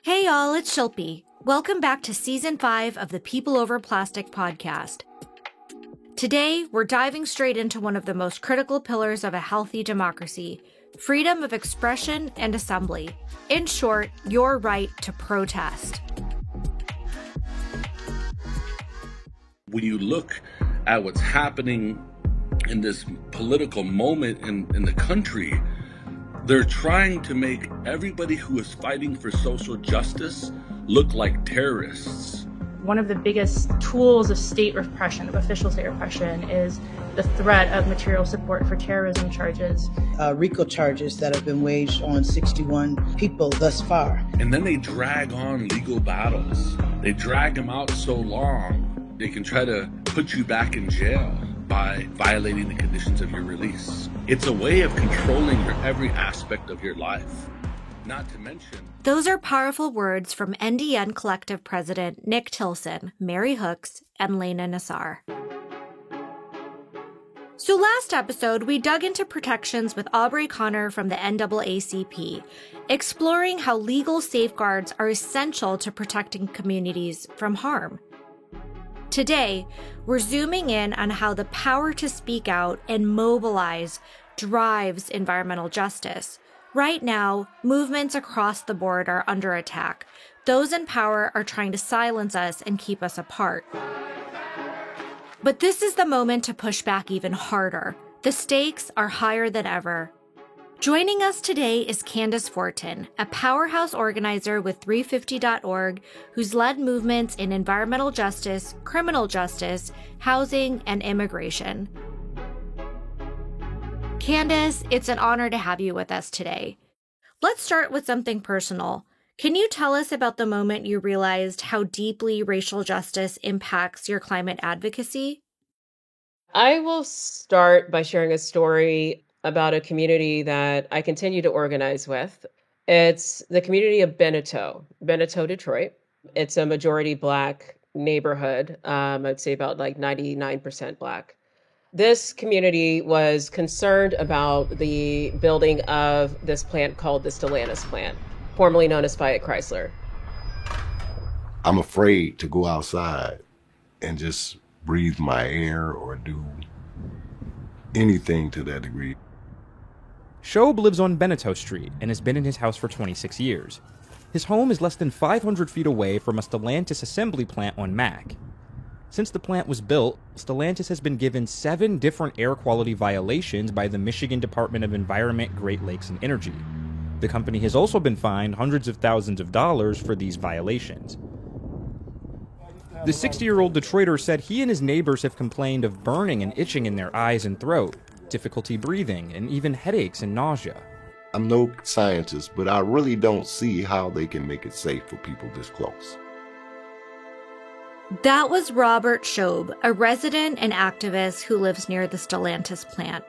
Hey y'all, it's Shilpi. Welcome back to Season 5 of the People Over Plastic podcast. Today, we're diving straight into one of the most critical pillars of a healthy democracy, freedom of expression and assembly. In short, your right to protest. When you look at what's happening in this political moment in the country, they're trying to make everybody who is fighting for social justice look like terrorists. One of the biggest tools of state repression, of official state repression, is the threat of material support for terrorism charges. RICO charges that have been waged on 61 people thus far. And then they drag on legal battles. They drag them out so long, they can try to put you back in jail by violating the conditions of your release. It's a way of controlling every aspect of your life. Not to mention... Those are powerful words from NDN Collective President Nick Tilson, Mary Hooks, and Lena Nassar. So last episode, we dug into protections with Aubrey Connor from the NAACP, exploring how legal safeguards are essential to protecting communities from harm. Today, we're zooming in on how the power to speak out and mobilize drives environmental justice. Right now, movements across the board are under attack. Those in power are trying to silence us and keep us apart. But this is the moment to push back even harder. The stakes are higher than ever. Joining us today is Candace Fortin, a powerhouse organizer with 350.org who's led movements in environmental justice, criminal justice, housing, and immigration. Candace, it's an honor to have you with us today. Let's start with something personal. Can you tell us about the moment you realized how deeply racial justice impacts your climate advocacy? I will start by sharing a story about a community that I continue to organize with. It's the community of Beneteau, Detroit. It's a majority Black neighborhood. I'd say about like 99% Black. This community was concerned about the building of this plant called the Stellantis plant, formerly known as Fiat Chrysler. I'm afraid to go outside and just breathe my air or do anything to that degree. Shoaib lives on Beneteau Street and has been in his house for 26 years. His home is less than 500 feet away from a Stellantis assembly plant on Mac. Since the plant was built, Stellantis has been given 7 different air quality violations by the Michigan Department of Environment, Great Lakes, and Energy. The company has also been fined hundreds of thousands of dollars for these violations. The 60-year-old Detroiter said he and his neighbors have complained of burning and itching in their eyes and throat, difficulty breathing, and even headaches and nausea. I'm no scientist, but I really don't see how they can make it safe for people this close. That was Robert Shoaib, a resident and activist who lives near the Stellantis plant.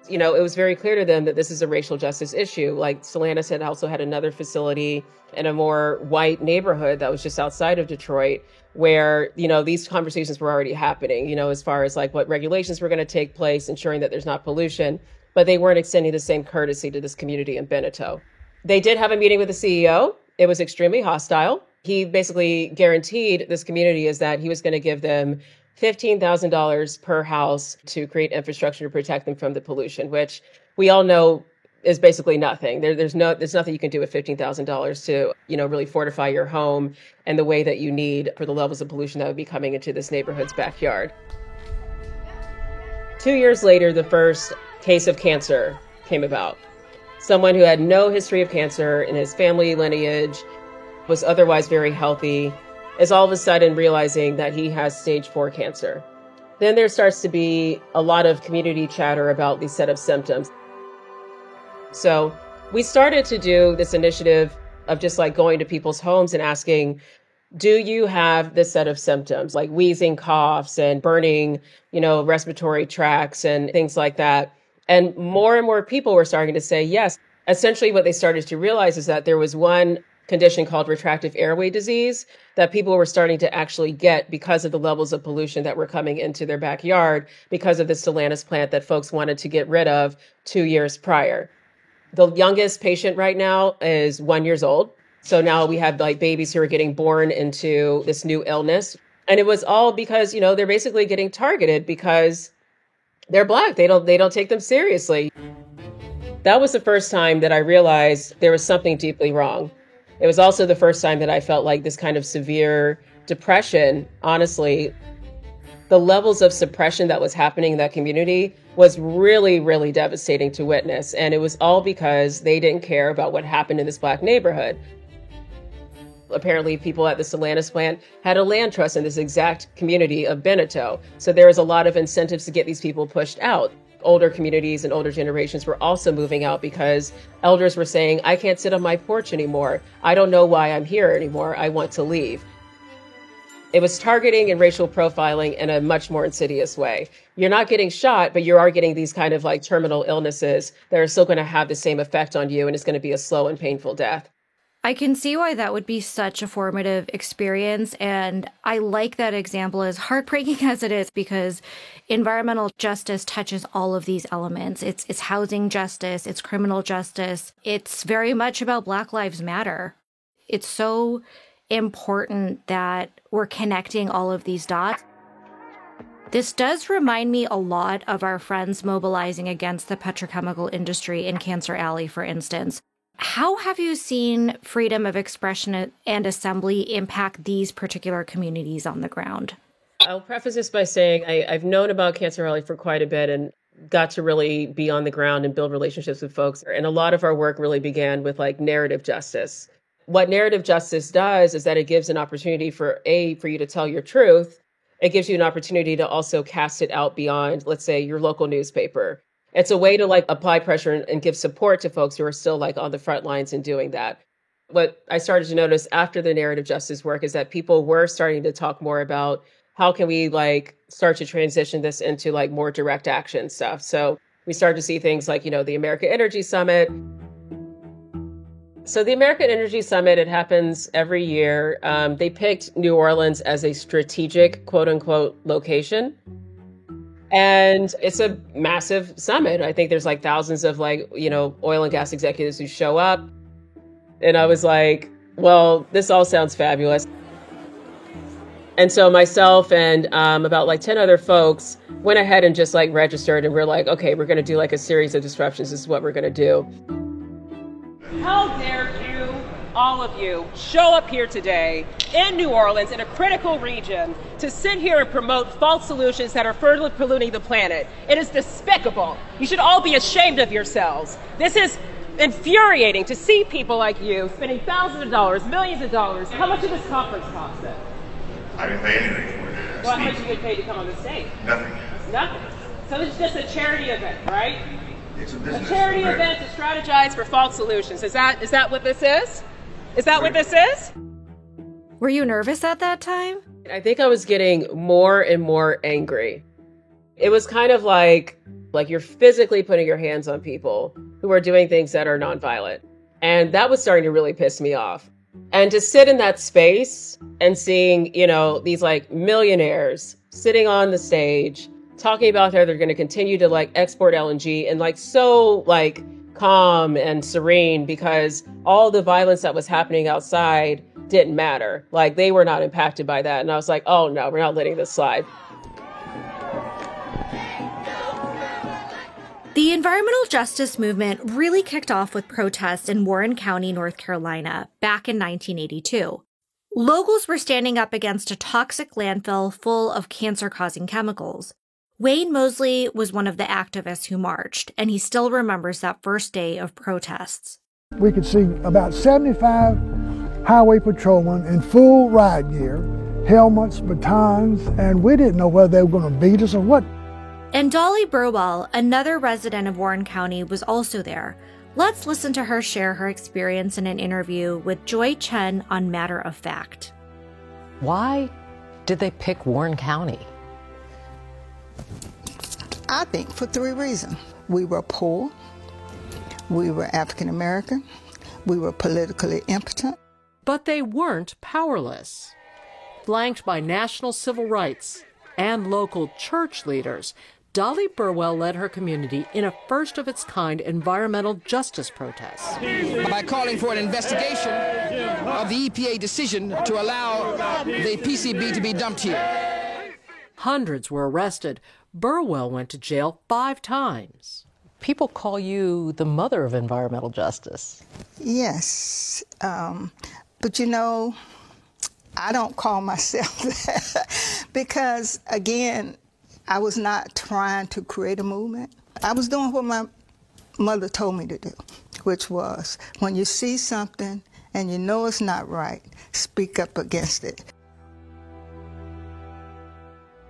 You know, it was very clear to them that this is a racial justice issue. Like Stellantis had also had another facility in a more white neighborhood that was just outside of Detroit where, you know, these conversations were already happening, you know, as far as like what regulations were going to take place, ensuring that there's not pollution, but they weren't extending the same courtesy to this community in Beneteau. They did have a meeting with the CEO. It was extremely hostile. He basically guaranteed this community is that he was going to give them $15,000 per house to create infrastructure to protect them from the pollution, which we all know is basically nothing. There's nothing you can do with $15,000 to, you know, really fortify your home and the way that you need for the levels of pollution that would be coming into this neighborhood's backyard. 2 years later, the first case of cancer came about. Someone who had no history of cancer in his family lineage, was otherwise very healthy, is all of a sudden realizing that he has stage 4 cancer. Then there starts to be a lot of community chatter about these set of symptoms. So we started to do this initiative of just like going to people's homes and asking, do you have this set of symptoms like wheezing, coughs, and burning, you know, respiratory tracts and things like that? And more people were starting to say yes. Essentially what they started to realize is that there was one condition called retractive airway disease that people were starting to actually get because of the levels of pollution that were coming into their backyard because of the Stellantis plant that folks wanted to get rid of 2 years prior. The youngest patient right now is 1 year old. So now we have like babies who are getting born into this new illness. And it was all because, they're basically getting targeted because they're Black. They don't take them seriously. That was the first time that I realized there was something deeply wrong. It was also the first time that I felt like this kind of severe depression, honestly, the levels of suppression that was happening in that community was really, really devastating to witness. And it was all because they didn't care about what happened in this Black neighborhood. Apparently, people at the Stellantis plant had a land trust in this exact community of Beneteau. So there was a lot of incentives to get these people pushed out. Older communities and older generations were also moving out because elders were saying, I can't sit on my porch anymore. I don't know why I'm here anymore. I want to leave. It was targeting and racial profiling in a much more insidious way. You're not getting shot, but you are getting these kind of like terminal illnesses that are still going to have the same effect on you, and it's going to be a slow and painful death. I can see why that would be such a formative experience. And I like that example, as heartbreaking as it is, because environmental justice touches all of these elements. It's housing justice, it's criminal justice. It's very much about Black Lives Matter. It's so important that we're connecting all of these dots. This does remind me a lot of our friends mobilizing against the petrochemical industry in Cancer Alley, for instance. How have you seen freedom of expression and assembly impact these particular communities on the ground? I'll preface this by saying I've known about Cancer Alley for quite a bit and got to really be on the ground and build relationships with folks. And a lot of our work really began with like narrative justice. What narrative justice does is that it gives an opportunity for you to tell your truth. It gives you an opportunity to also cast it out beyond, let's say, your local newspaper. It's a way to like apply pressure and give support to folks who are still like on the front lines in doing that. What I started to notice after the narrative justice work is that people were starting to talk more about how can we like start to transition this into like more direct action stuff. So we started to see things like, the American Energy Summit. So the American Energy Summit, it happens every year. They picked New Orleans as a strategic, quote unquote, location. And it's a massive summit. I think there's like thousands of like, oil and gas executives who show up. And I was like, well, this all sounds fabulous. And so myself and about like 10 other folks went ahead and just like registered, and we're like, okay, we're going to do like a series of disruptions. This is what we're going to do. How dare you, all of you, show up here today in New Orleans, in a critical region, to sit here and promote false solutions that are further polluting the planet. It is despicable. You should all be ashamed of yourselves. This is infuriating to see people like you spending thousands of dollars, millions of dollars. How much did this conference cost them? I didn't pay anything for it. Well, how much did you get paid to come on the stage? Nothing. Nothing. So this is just a charity event, right? It's a business. A charity event to strategize for false solutions. Is that what this is? Is that what this is? Were you nervous at that time? I think I was getting more and more angry. It was kind of like you're physically putting your hands on people who are doing things that are nonviolent. And that was starting to really piss me off. And to sit in that space and seeing, these like millionaires sitting on the stage talking about how they're going to continue to like export LNG and like so like calm and serene because all the violence that was happening outside didn't matter. Like they were not impacted by that. And I was like, oh no, we're not letting this slide. The environmental justice movement really kicked off with protests in Warren County, North Carolina, back in 1982. Locals were standing up against a toxic landfill full of cancer-causing chemicals. Wayne Mosley was one of the activists who marched, and he still remembers that first day of protests. We could see about 75 highway patrolmen in full riot gear, helmets, batons, and we didn't know whether they were going to beat us or what. And Dolly Burwell, another resident of Warren County, was also there. Let's listen to her share her experience in an interview with Joy Chen on Matter of Fact. Why did they pick Warren County? I think for 3 reasons. We were poor, we were African American, we were politically impotent. But they weren't powerless. Flanked by national civil rights and local church leaders, Dolly Burwell led her community in a first-of-its-kind environmental justice protest. By calling for an investigation of the EPA decision to allow the PCB to be dumped here. Hundreds were arrested. Burwell went to jail 5 times. People call you the mother of environmental justice. Yes, but you know, I don't call myself that because, again, I was not trying to create a movement. I was doing what my mother told me to do, which was when you see something and you know it's not right, speak up against it.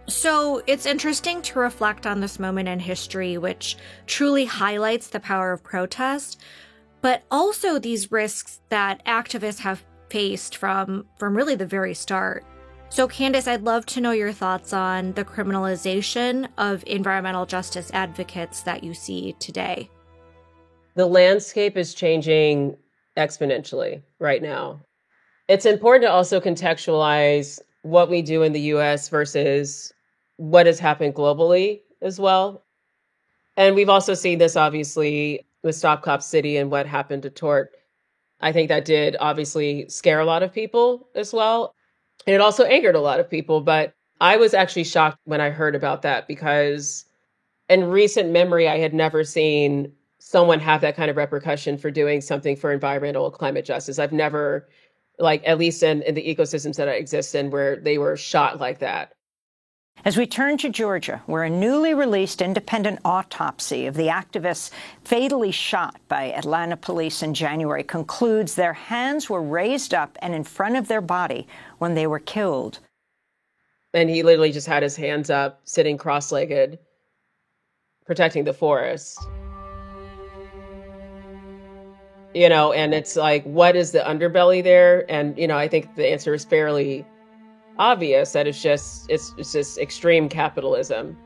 So it's interesting to reflect on this moment in history, which truly highlights the power of protest, but also these risks that activists have faced from really the very start. So Candace, I'd love to know your thoughts on the criminalization of environmental justice advocates that you see today. The landscape is changing exponentially right now. It's important to also contextualize what we do in the US versus what has happened globally as well. And we've also seen this obviously with Stop Cop City and what happened to Tort. I think that did obviously scare a lot of people as well. And it also angered a lot of people. But I was actually shocked when I heard about that because in recent memory, I had never seen someone have that kind of repercussion for doing something for environmental climate justice. I've never, at least in the ecosystems that I exist in, where they were shot like that. As we turn to Georgia, where a newly released independent autopsy of the activists fatally shot by Atlanta police in January concludes their hands were raised up and in front of their body when they were killed. And he literally just had his hands up, sitting cross-legged, protecting the forest. And it's like, what is the underbelly there? And, I think the answer is fairly obvious, that it's just extreme capitalism.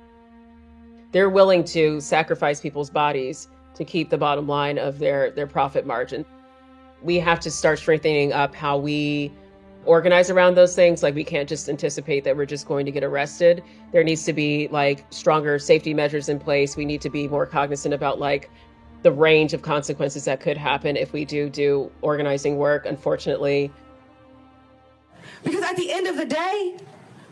They're willing to sacrifice people's bodies to keep the bottom line of their profit margin. We have to start strengthening up how we organize around those things. We can't just anticipate that we're just going to get arrested. There needs to be stronger safety measures in place. We need to be more cognizant about the range of consequences that could happen if we do organizing work, unfortunately. Because at the end of the day,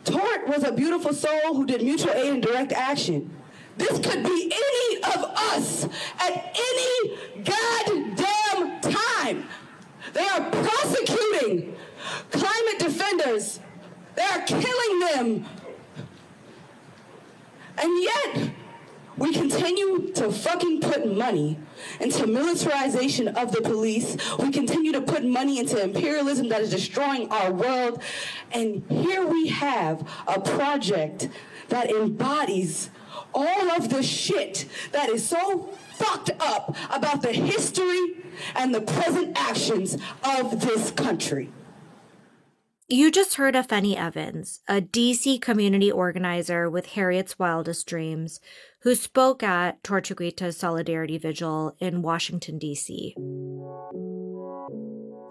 Tort was a beautiful soul who did mutual aid and direct action. This could be any of us at any goddamn time. They are prosecuting climate defenders. They are killing them. And yet, we continue to fucking put money into militarization of the police. We continue to put money into imperialism that is destroying our world. And here we have a project that embodies all of the shit that is so fucked up about the history and the present actions of this country. You just heard Afeni Evans, a DC community organizer with Harriet's Wildest Dreams, who spoke at Tortuguita's Solidarity Vigil in Washington, D.C.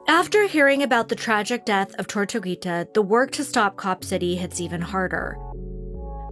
After hearing about the tragic death of Tortuguita, the work to stop Cop City hits even harder.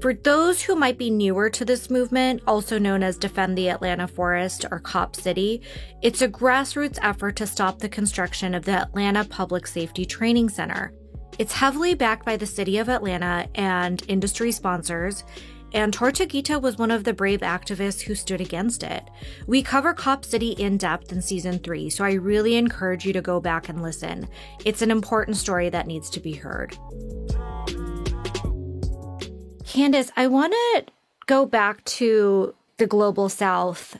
For those who might be newer to this movement, also known as Defend the Atlanta Forest or Cop City, it's a grassroots effort to stop the construction of the Atlanta Public Safety Training Center. It's heavily backed by the city of Atlanta and industry sponsors, and Tortuguita was one of the brave activists who stood against it. We cover Cop City in depth in season 3, so I really encourage you to go back and listen. It's an important story that needs to be heard. Candace, I want to go back to the Global South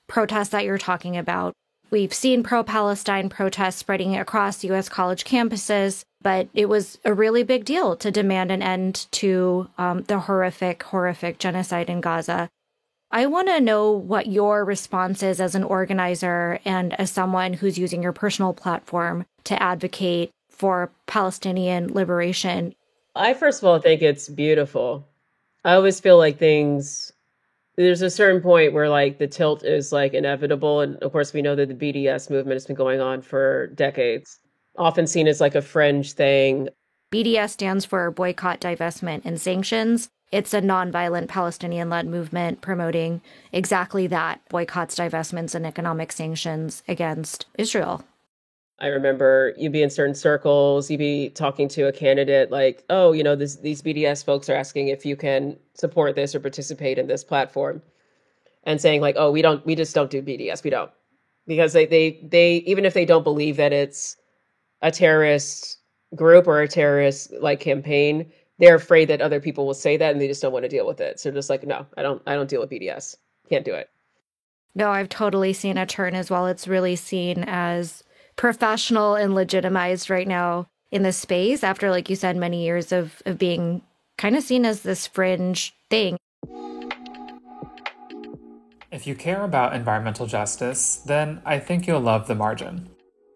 protests that you're talking about. We've seen pro-Palestine protests spreading across U.S. college campuses, but it was a really big deal to demand an end to the horrific genocide in Gaza. I want to know what your response is as an organizer and as someone who's using your personal platform to advocate for Palestinian liberation. I, first of all, think it's beautiful. I always feel like there's a certain point where the tilt is inevitable. And of course, we know that the BDS movement has been going on for decades, often seen as a fringe thing. BDS stands for Boycott, Divestment, and Sanctions. It's a nonviolent Palestinian-led movement promoting exactly that, boycotts, divestments, and economic sanctions against Israel. I remember you'd be in certain circles, you'd be talking to a candidate like, oh, you know, these BDS folks are asking if you can support this or participate in this platform, and saying like, oh, we just don't do BDS. We don't. Because they even if they don't believe that it's a terrorist group or a terrorist like campaign, they're afraid that other people will say that and they just don't want to deal with it. So just like, no, I don't deal with BDS. Can't do it. No, I've totally seen a turn as well. It's really seen as professional and legitimized right now in the space after, like you said, many years of being kind of seen as this fringe thing. If you care about environmental justice, then I think you'll love The Margin.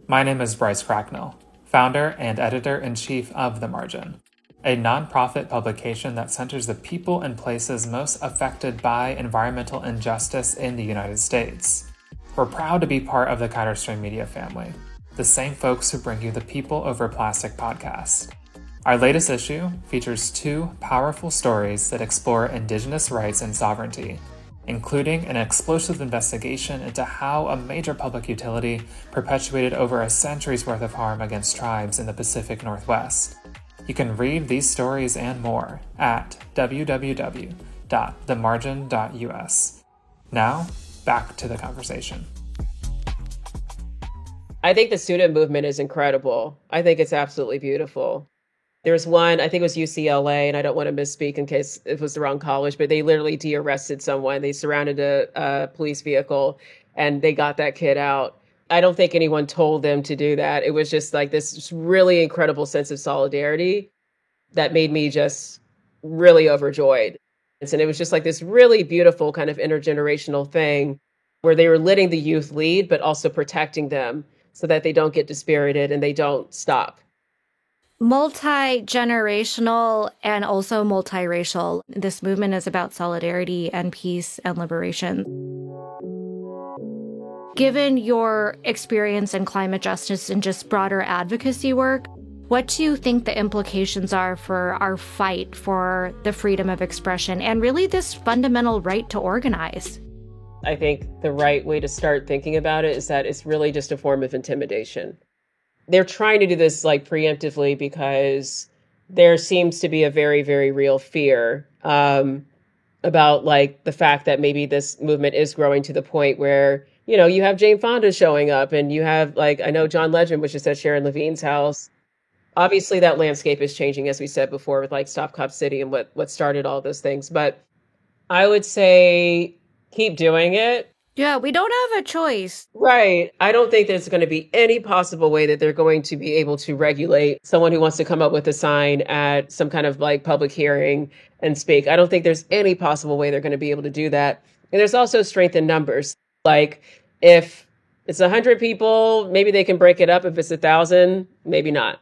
My name is Bryce Cracknell, founder and editor-in-chief of The Margin, a nonprofit publication that centers the people and places most affected by environmental injustice in the United States. We're proud to be part of the Kaiser Stream Media family, the same folks who bring you the People Over Plastic podcast. Our latest issue features 2 powerful stories that explore Indigenous rights and sovereignty, including an explosive investigation into how a major public utility perpetuated over a century's worth of harm against tribes in the Pacific Northwest. You can read these stories and more at www.themargin.us. Now, back to the conversation. I think the student movement is incredible. I think it's absolutely beautiful. There's one, I think it was UCLA, and I don't want to misspeak in case it was the wrong college, but they literally de-arrested someone. They surrounded a police vehicle and they got that kid out. I don't think anyone told them to do that. It was just like this really incredible sense of solidarity that made me just really overjoyed. And it was just like this really beautiful kind of intergenerational thing where they were letting the youth lead, but also protecting them so that they don't get dispirited and they don't stop. Multi-generational and also multiracial. This movement is about solidarity and peace and liberation. Given your experience in climate justice and just broader advocacy work, what do you think the implications are for our fight for the freedom of expression and really this fundamental right to organize? I think the right way to start thinking about it is that it's really just a form of intimidation. They're trying to do this like preemptively because there seems to be a very, very real fear about like the fact that maybe this movement is growing to the point where, you know, you have Jane Fonda showing up and you have like, I know John Legend was just at Sharon Levine's house. Obviously that landscape is changing, as we said before, with like Stop Cop City and what started all those things. But I would say keep doing it. Yeah, we don't have a choice. Right. I don't think there's going to be any possible way that they're going to be able to regulate someone who wants to come up with a sign at some kind of like public hearing and speak. I don't think there's any possible way they're going to be able to do that. And there's also strength in numbers. Like if it's 100 people, maybe they can break it up. If it's 1,000, maybe not.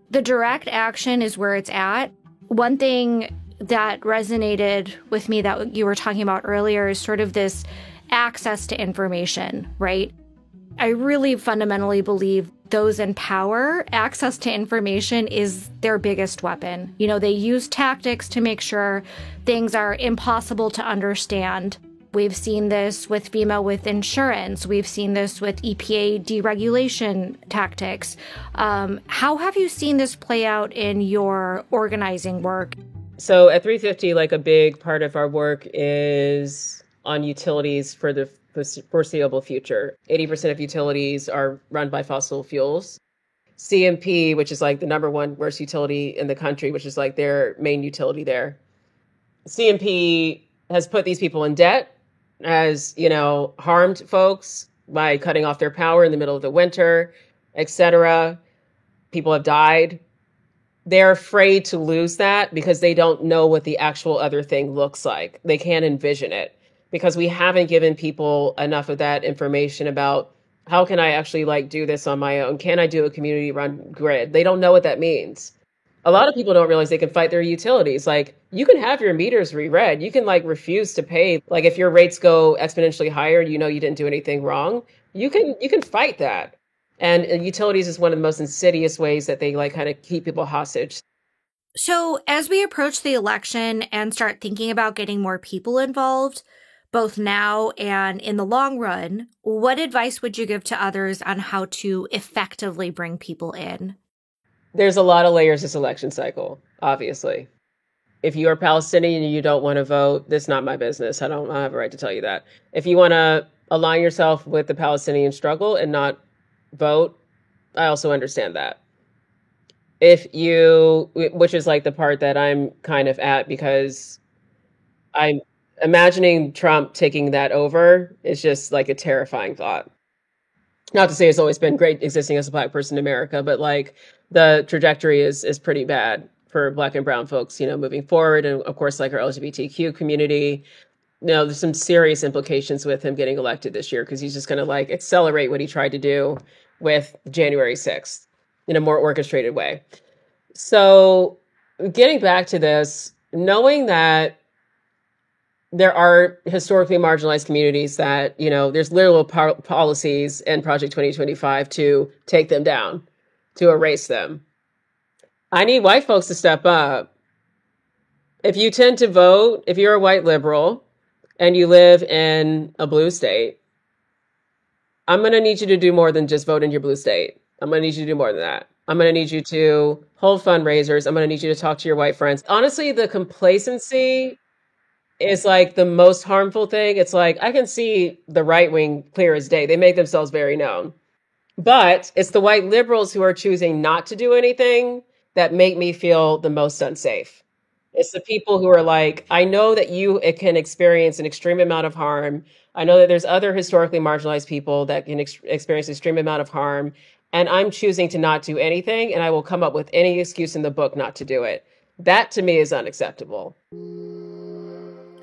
The direct action is where it's at. One thing that resonated with me that you were talking about earlier is sort of this access to information, right? I really fundamentally believe those in power, access to information is their biggest weapon. You know, they use tactics to make sure things are impossible to understand. We've seen this with FEMA with insurance. We've seen this with EPA deregulation tactics. How have you seen this play out in your organizing work? So at 350, like a big part of our work is on utilities for the foreseeable future. 80% of utilities are run by fossil fuels. CMP, which is like the number one worst utility in the country, which is like their main utility there. CMP has put these people in debt, has, you know, harmed folks by cutting off their power in the middle of the winter, etc. People have died. They're afraid to lose that because they don't know what the actual other thing looks like. They can't envision it because we haven't given people enough of that information about how can I actually like do this on my own? Can I do a community run grid? They don't know what that means. A lot of people don't realize they can fight their utilities. Like you can have your meters reread. You can like refuse to pay. Like if your rates go exponentially higher, you know you didn't do anything wrong. You can fight that. And utilities is one of the most insidious ways that they like kind of keep people hostage. So as we approach the election and start thinking about getting more people involved, both now and in the long run, what advice would you give to others on how to effectively bring people in? There's a lot of layers this election cycle, obviously. If you are Palestinian and you don't want to vote, that's not my business. I don't have a right to tell you that. If you want to align yourself with the Palestinian struggle and not vote, I also understand that. If you, which is like the part that I'm kind of at, because I'm imagining Trump taking that over is just like a terrifying thought. Not to say it's always been great existing as a Black person in America, but like the trajectory is pretty bad for Black and brown folks, moving forward. And of course, like our LGBTQ community, there's some serious implications with him getting elected this year, because he's just going to like accelerate what he tried to do with January 6th in a more orchestrated way. So getting back to this, knowing that there are historically marginalized communities that, there's literal policies in Project 2025 to take them down, to erase them. I need white folks to step up. If you tend to vote, if you're a white liberal and you live in a blue state, I'm going to need you to do more than just vote in your blue state. I'm going to need you to do more than that. I'm going to need you to hold fundraisers. I'm going to need you to talk to your white friends. Honestly, the complacency is like the most harmful thing. It's like, I can see the right wing clear as day. They make themselves very known. But it's the white liberals who are choosing not to do anything that make me feel the most unsafe. It's the people who are like, I know that it can experience an extreme amount of harm. I know that there's other historically marginalized people that can experience an extreme amount of harm. And I'm choosing to not do anything. And I will come up with any excuse in the book not to do it. That to me is unacceptable.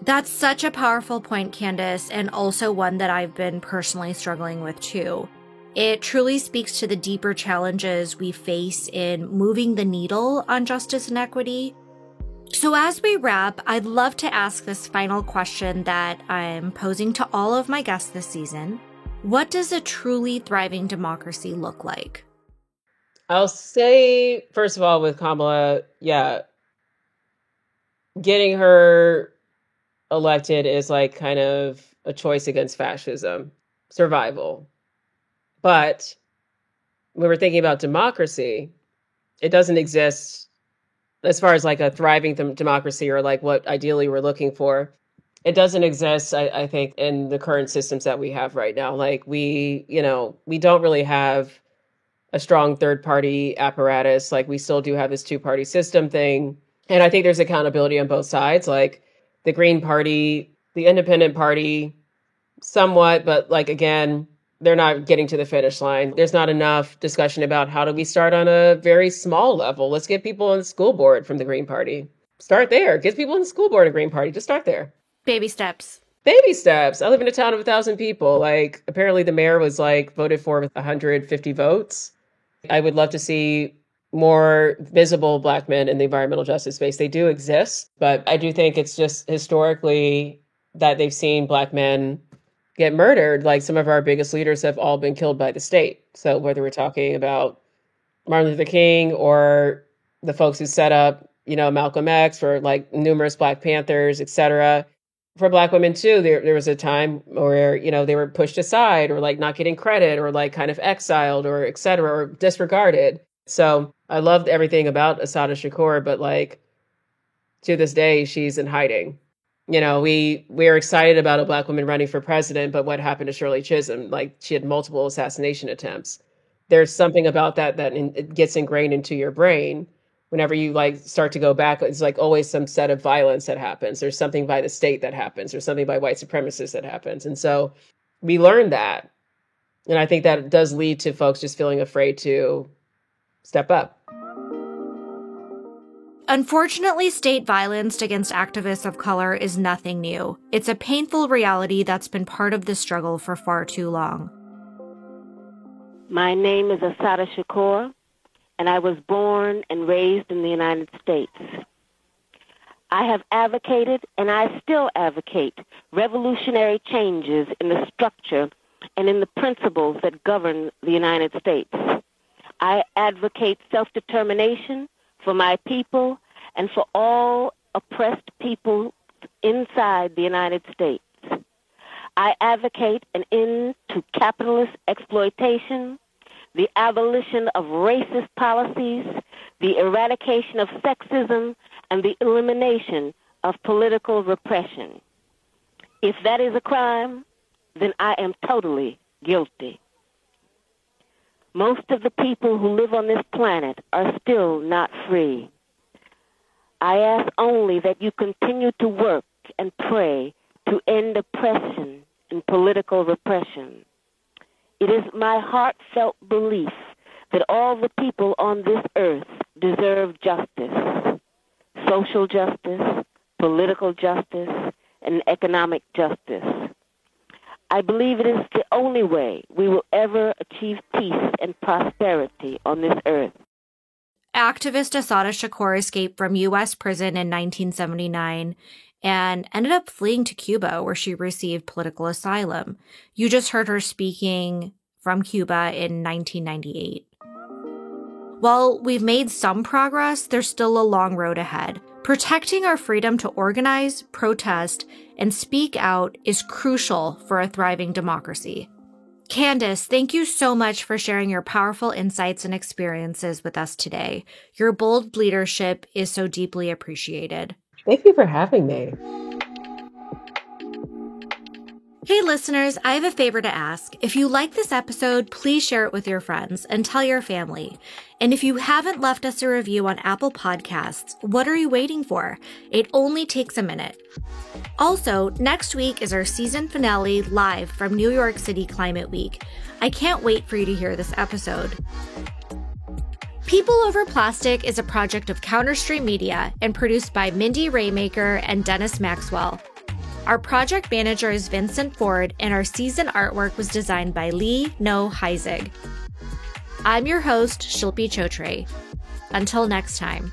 That's such a powerful point, Candace, and also one that I've been personally struggling with too. It truly speaks to the deeper challenges we face in moving the needle on justice and equity. So as we wrap, I'd love to ask this final question that I'm posing to all of my guests this season. What does a truly thriving democracy look like? I'll say, first of all, with Kamala, getting her elected is like kind of a choice against fascism, survival. But when we're thinking about democracy, it doesn't exist as far as like a thriving democracy or like what ideally we're looking for. It doesn't exist, I think, in the current systems that we have right now. Like we don't really have a strong third party apparatus. Like we still do have this two-party system thing. And I think there's accountability on both sides. Like the Green Party, the Independent Party, somewhat, but like, again, they're not getting to the finish line. There's not enough discussion about how do we start on a very small level. Let's get people on the school board from the Green Party. Start there. Get people on the school board of Green Party. Just start there. Baby steps. Baby steps. I live in a town of 1,000 people. Like, apparently the mayor was like voted for with 150 votes. I would love to see more visible Black men in the environmental justice space. They do exist, but I do think it's just historically that they've seen Black men get murdered. Like some of our biggest leaders have all been killed by the state. So whether we're talking about Martin Luther King or the folks who set up, Malcolm X, or like numerous Black Panthers, et cetera. For Black women too, there was a time where, they were pushed aside or like not getting credit or like kind of exiled or et cetera, or disregarded. So I loved everything about Assata Shakur, but like to this day, she's in hiding. We're excited about a Black woman running for president, but what happened to Shirley Chisholm? Like she had multiple assassination attempts. There's something about that it gets ingrained into your brain. Whenever you like start to go back, it's like always some set of violence that happens. There's something by the state that happens. There's something by white supremacists that happens. And so we learned that. And I think that does lead to folks just feeling afraid to step up. Unfortunately, state violence against activists of color is nothing new. It's a painful reality that's been part of the struggle for far too long. My name is Assata Shakur, and I was born and raised in the United States. I have advocated, and I still advocate, revolutionary changes in the structure and in the principles that govern the United States. I advocate self-determination for my people and for all oppressed people inside the United States. I advocate an end to capitalist exploitation, the abolition of racist policies, the eradication of sexism, and the elimination of political repression. If that is a crime, then I am totally guilty. Most of the people who live on this planet are still not free. I ask only that you continue to work and pray to end oppression and political repression. It is my heartfelt belief that all the people on this earth deserve justice, social justice, political justice, and economic justice. I believe it is the only way we will ever achieve peace and prosperity on this earth. Activist Assata Shakur escaped from U.S. prison in 1979 and ended up fleeing to Cuba, where she received political asylum. You just heard her speaking from Cuba in 1998. While we've made some progress, there's still a long road ahead. Protecting our freedom to organize, protest, and speak out is crucial for a thriving democracy. Candace, thank you so much for sharing your powerful insights and experiences with us today. Your bold leadership is so deeply appreciated. Thank you for having me. Hey listeners, I have a favor to ask. If you like this episode, please share it with your friends and tell your family. And if you haven't left us a review on Apple Podcasts, what are you waiting for? It only takes a minute. Also, next week is our season finale live from New York City Climate Week. I can't wait for you to hear this episode. People Over Plastic is a project of Counterstream Media and produced by Mindy Raymaker and Dennis Maxwell. Our project manager is Vincent Ford, and our season artwork was designed by Lee No Heisig. I'm your host, Shilpi Chotre. Until next time.